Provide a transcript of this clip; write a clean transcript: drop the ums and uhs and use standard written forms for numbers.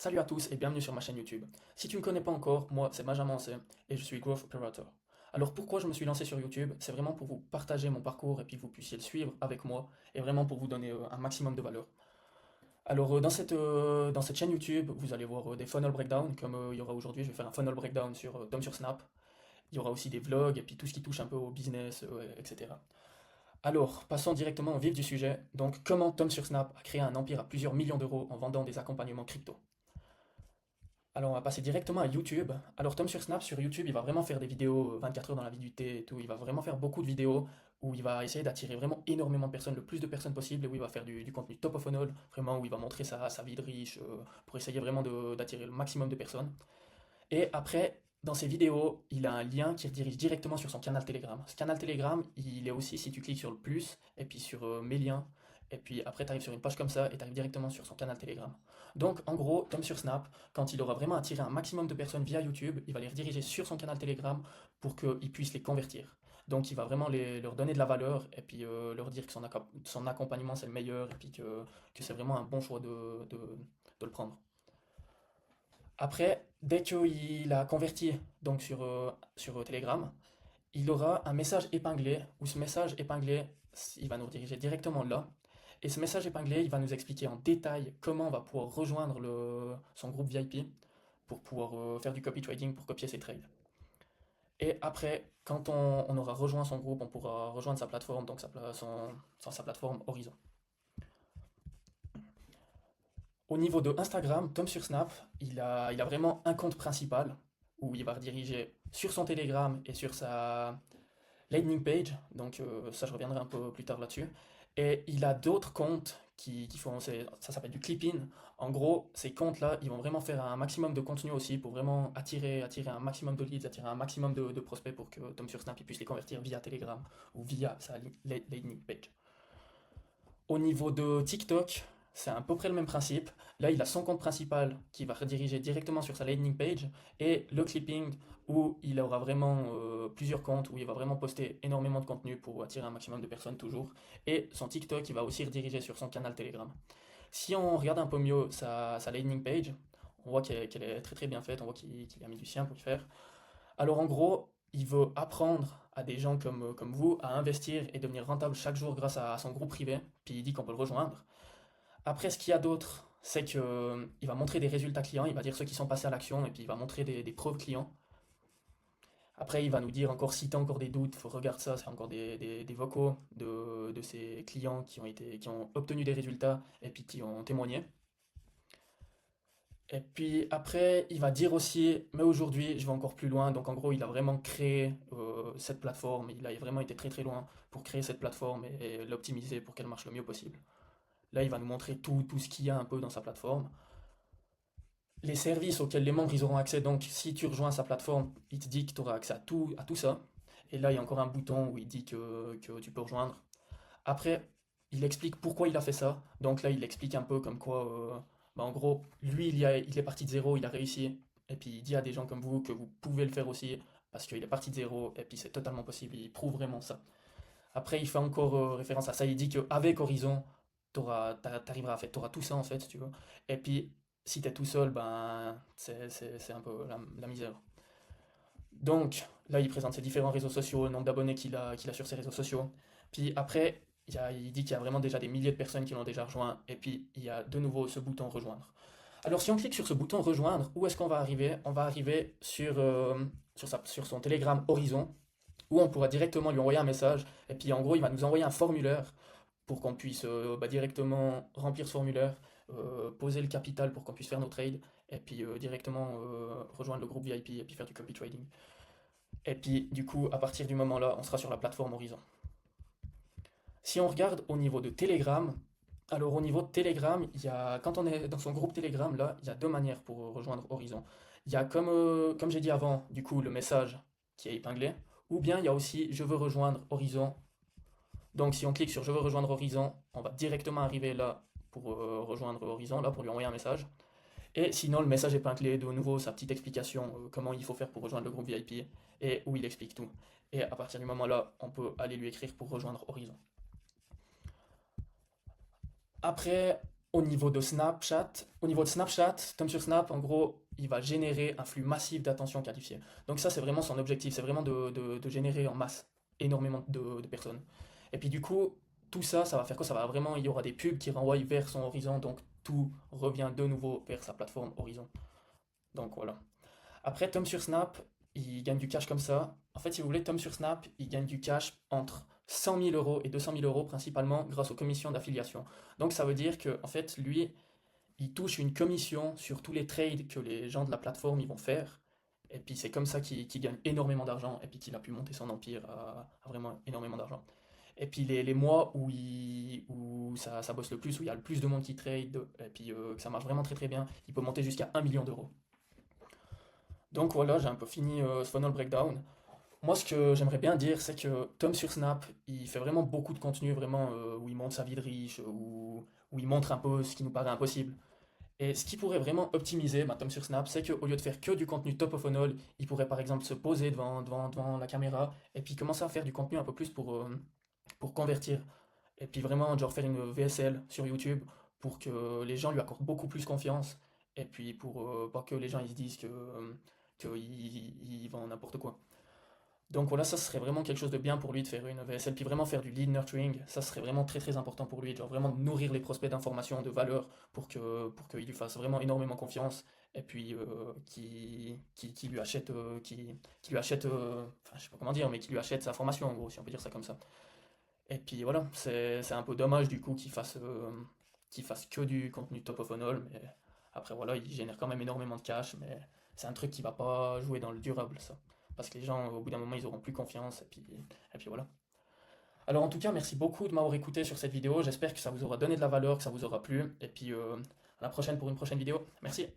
Salut à tous et bienvenue sur ma chaîne YouTube. Si tu ne me connais pas encore, moi c'est Benjamin Ancet et je suis Growth Operator. Alors pourquoi je me suis lancé sur YouTube? C'est vraiment pour vous partager mon parcours et puis que vous puissiez le suivre avec moi et vraiment pour vous donner un maximum de valeur. Alors dans cette chaîne YouTube, vous allez voir des funnel breakdown comme il y aura aujourd'hui. Je vais faire un funnel breakdown sur Tom sur Snap. Il y aura aussi des vlogs et puis tout ce qui touche un peu au business, etc. Alors, passons directement au vif du sujet. Donc, comment Tom sur Snap a créé un empire à plusieurs millions d'euros en vendant des accompagnements crypto? Alors on va passer directement à YouTube. Alors Tom sur Snap, sur YouTube, il va vraiment faire des vidéos 24 heures dans la vie du thé et tout. Il va vraiment faire beaucoup de vidéos où il va essayer d'attirer vraiment énormément de personnes, le plus de personnes possible, et où il va faire du contenu top of funnel, vraiment où il va montrer sa vie de riche, pour essayer vraiment d'attirer le maximum de personnes. Et après, dans ses vidéos, il a un lien qui redirige directement sur son canal Telegram. Ce canal Telegram, il est aussi, si tu cliques sur le plus, et puis sur mes liens, et puis après tu arrives sur une page comme ça, et tu arrives directement sur son canal Telegram. Donc en gros, comme sur Snap, quand il aura vraiment attiré un maximum de personnes via YouTube, il va les rediriger sur son canal Telegram pour qu'ils puissent les convertir. Donc il va vraiment leur donner de la valeur, et puis leur dire que son accompagnement c'est le meilleur, et puis que c'est vraiment un bon choix de le prendre. Après, dès qu'il a converti donc sur Telegram, il aura un message épinglé, où ce message épinglé, il va nous rediriger directement là. Et ce message épinglé, il va nous expliquer en détail comment on va pouvoir rejoindre son groupe VIP pour pouvoir faire du copy trading, pour copier ses trades. Et après, quand on aura rejoint son groupe, on pourra rejoindre sa plateforme, donc sa plateforme Horizon. Au niveau de Instagram, Tom sur Snap, il a vraiment un compte principal où il va rediriger sur son Telegram et sur sa landing page. Donc ça, je reviendrai un peu plus tard là-dessus. Et il a d'autres comptes qui font, ça s'appelle du clipping. En gros, ces comptes-là, ils vont vraiment faire un maximum de contenu aussi pour vraiment attirer un maximum de leads, attirer un maximum de prospects pour que Tom sur Snap il puisse les convertir via Telegram ou via sa landing page. Au niveau de TikTok, c'est à peu près le même principe. Là, il a son compte principal qui va rediriger directement sur sa landing page et le clipping où il aura vraiment plusieurs comptes, où il va vraiment poster énormément de contenu pour attirer un maximum de personnes toujours. Et son TikTok, il va aussi rediriger sur son canal Telegram. Si on regarde un peu mieux sa landing page, on voit qu'elle est très très bien faite, on voit qu'il a mis du sien pour le faire. Alors en gros, il veut apprendre à des gens comme vous à investir et devenir rentable chaque jour grâce à son groupe privé, puis il dit qu'on peut le rejoindre. Après, ce qu'il y a d'autre, c'est qu'il va montrer des résultats clients, il va dire ceux qui sont passés à l'action, et puis il va montrer des preuves clients. Après, il va nous dire encore si tu as encore des doutes, faut regarder ça, c'est encore des vocaux de ces clients qui ont obtenu des résultats et puis qui ont témoigné. Et puis après, il va dire aussi, mais aujourd'hui, je vais encore plus loin. Donc en gros, il a vraiment créé cette plateforme. Il a vraiment été très très loin pour créer cette plateforme et l'optimiser pour qu'elle marche le mieux possible. Là, il va nous montrer tout ce qu'il y a un peu dans sa plateforme. Les services auxquels les membres ils auront accès. Donc si tu rejoins sa plateforme, il te dit que tu auras accès à tout ça. Et là, il y a encore un bouton où il dit que tu peux rejoindre. Après, il explique pourquoi il a fait ça. Donc là, il explique un peu comme quoi, bah, en gros, lui, il est parti de zéro, il a réussi. Et puis il dit à des gens comme vous que vous pouvez le faire aussi, parce qu'il est parti de zéro, et puis c'est totalement possible, il prouve vraiment ça. Après, il fait encore référence à ça, il dit qu'avec Horizon, t'arriveras à faire, t'auras tout ça en fait, si tu veux. Et puis, si t'es tout seul, ben, c'est un peu la misère. Donc, là, il présente ses différents réseaux sociaux, le nombre d'abonnés qu'il a sur ses réseaux sociaux. Puis après, il dit qu'il y a vraiment déjà des milliers de personnes qui l'ont déjà rejoint. Et puis, il y a de nouveau ce bouton rejoindre. Alors, si on clique sur ce bouton rejoindre, où est-ce qu'on va arriver? On va arriver sur son Telegram Horizon, où on pourra directement lui envoyer un message. Et puis, en gros, il va nous envoyer un formulaire pour qu'on puisse bah, directement remplir ce formulaire, poser le capital pour qu'on puisse faire nos trades, et puis directement rejoindre le groupe VIP et puis faire du copy trading. Et puis, du coup, à partir du moment là, on sera sur la plateforme Horizon. Si on regarde au niveau de Telegram, alors au niveau de Telegram, quand on est dans son groupe Telegram, là, il y a deux manières pour rejoindre Horizon. Il y a comme j'ai dit avant, du coup, le message qui est épinglé, ou bien il y a aussi je veux rejoindre Horizon. Donc si on clique sur je veux rejoindre Horizon, on va directement arriver là pour rejoindre Horizon, là pour lui envoyer un message. Et sinon, le message épinglé, de nouveau, sa petite explication, comment il faut faire pour rejoindre le groupe VIP, et où il explique tout. Et à partir du moment là, on peut aller lui écrire pour rejoindre Horizon. Après, Au niveau de Snapchat, Tom sur Snap, en gros, il va générer un flux massif d'attention qualifiée. Donc ça, c'est vraiment son objectif, c'est vraiment de générer en masse énormément de personnes. Et puis du coup, tout ça, ça va faire quoi? Ça va vraiment, il y aura des pubs qui renvoient vers son horizon, donc tout revient de nouveau vers sa plateforme horizon. Donc voilà. Après, Tom sur Snap, il gagne du cash comme ça. En fait, si vous voulez, Tom sur Snap, il gagne du cash entre 100 000 euros et 200 000 euros principalement grâce aux commissions d'affiliation. Donc ça veut dire que, en fait, lui, il touche une commission sur tous les trades que les gens de la plateforme ils vont faire. Et puis c'est comme ça qu'il gagne énormément d'argent et puis qu'il a pu monter son empire à vraiment énormément d'argent. Et puis les mois où ça bosse le plus, où il y a le plus de monde qui trade, et puis que ça marche vraiment très très bien, il peut monter jusqu'à 1 million d'euros. Donc voilà, j'ai un peu fini ce funnel breakdown. Moi, ce que j'aimerais bien dire, c'est que Tom sur Snap, il fait vraiment beaucoup de contenu, vraiment, où il montre sa vie de riche, où il montre un peu ce qui nous paraît impossible. Et ce qui pourrait vraiment optimiser ma Tom sur Snap, c'est qu'au lieu de faire que du contenu top of funnel, il pourrait par exemple se poser devant la caméra et puis commencer à faire du contenu un peu plus pour convertir. Et puis vraiment, genre faire une VSL sur YouTube pour que les gens lui accordent beaucoup plus confiance. Et puis pour pas que les gens ils se disent que ils vendent n'importe quoi. Donc voilà, ça serait vraiment quelque chose de bien pour lui de faire une VSL, puis vraiment faire du lead nurturing, ça serait vraiment très très important pour lui, genre vraiment nourrir les prospects d'informations, de valeur, pour qu'il lui fasse vraiment énormément confiance, et puis qui lui achète, qui lui achète, enfin je sais pas comment dire, mais qui lui achète sa formation en gros, si on peut dire ça comme ça. Et puis voilà, c'est un peu dommage du coup qu'il fasse que du contenu top of funnel, mais après voilà, il génère quand même énormément de cash, mais c'est un truc qui va pas jouer dans le durable ça. Parce que les gens, au bout d'un moment, ils auront plus confiance, et puis voilà. Alors en tout cas, merci beaucoup de m'avoir écouté sur cette vidéo, j'espère que ça vous aura donné de la valeur, que ça vous aura plu, et puis à la prochaine pour une prochaine vidéo. Merci.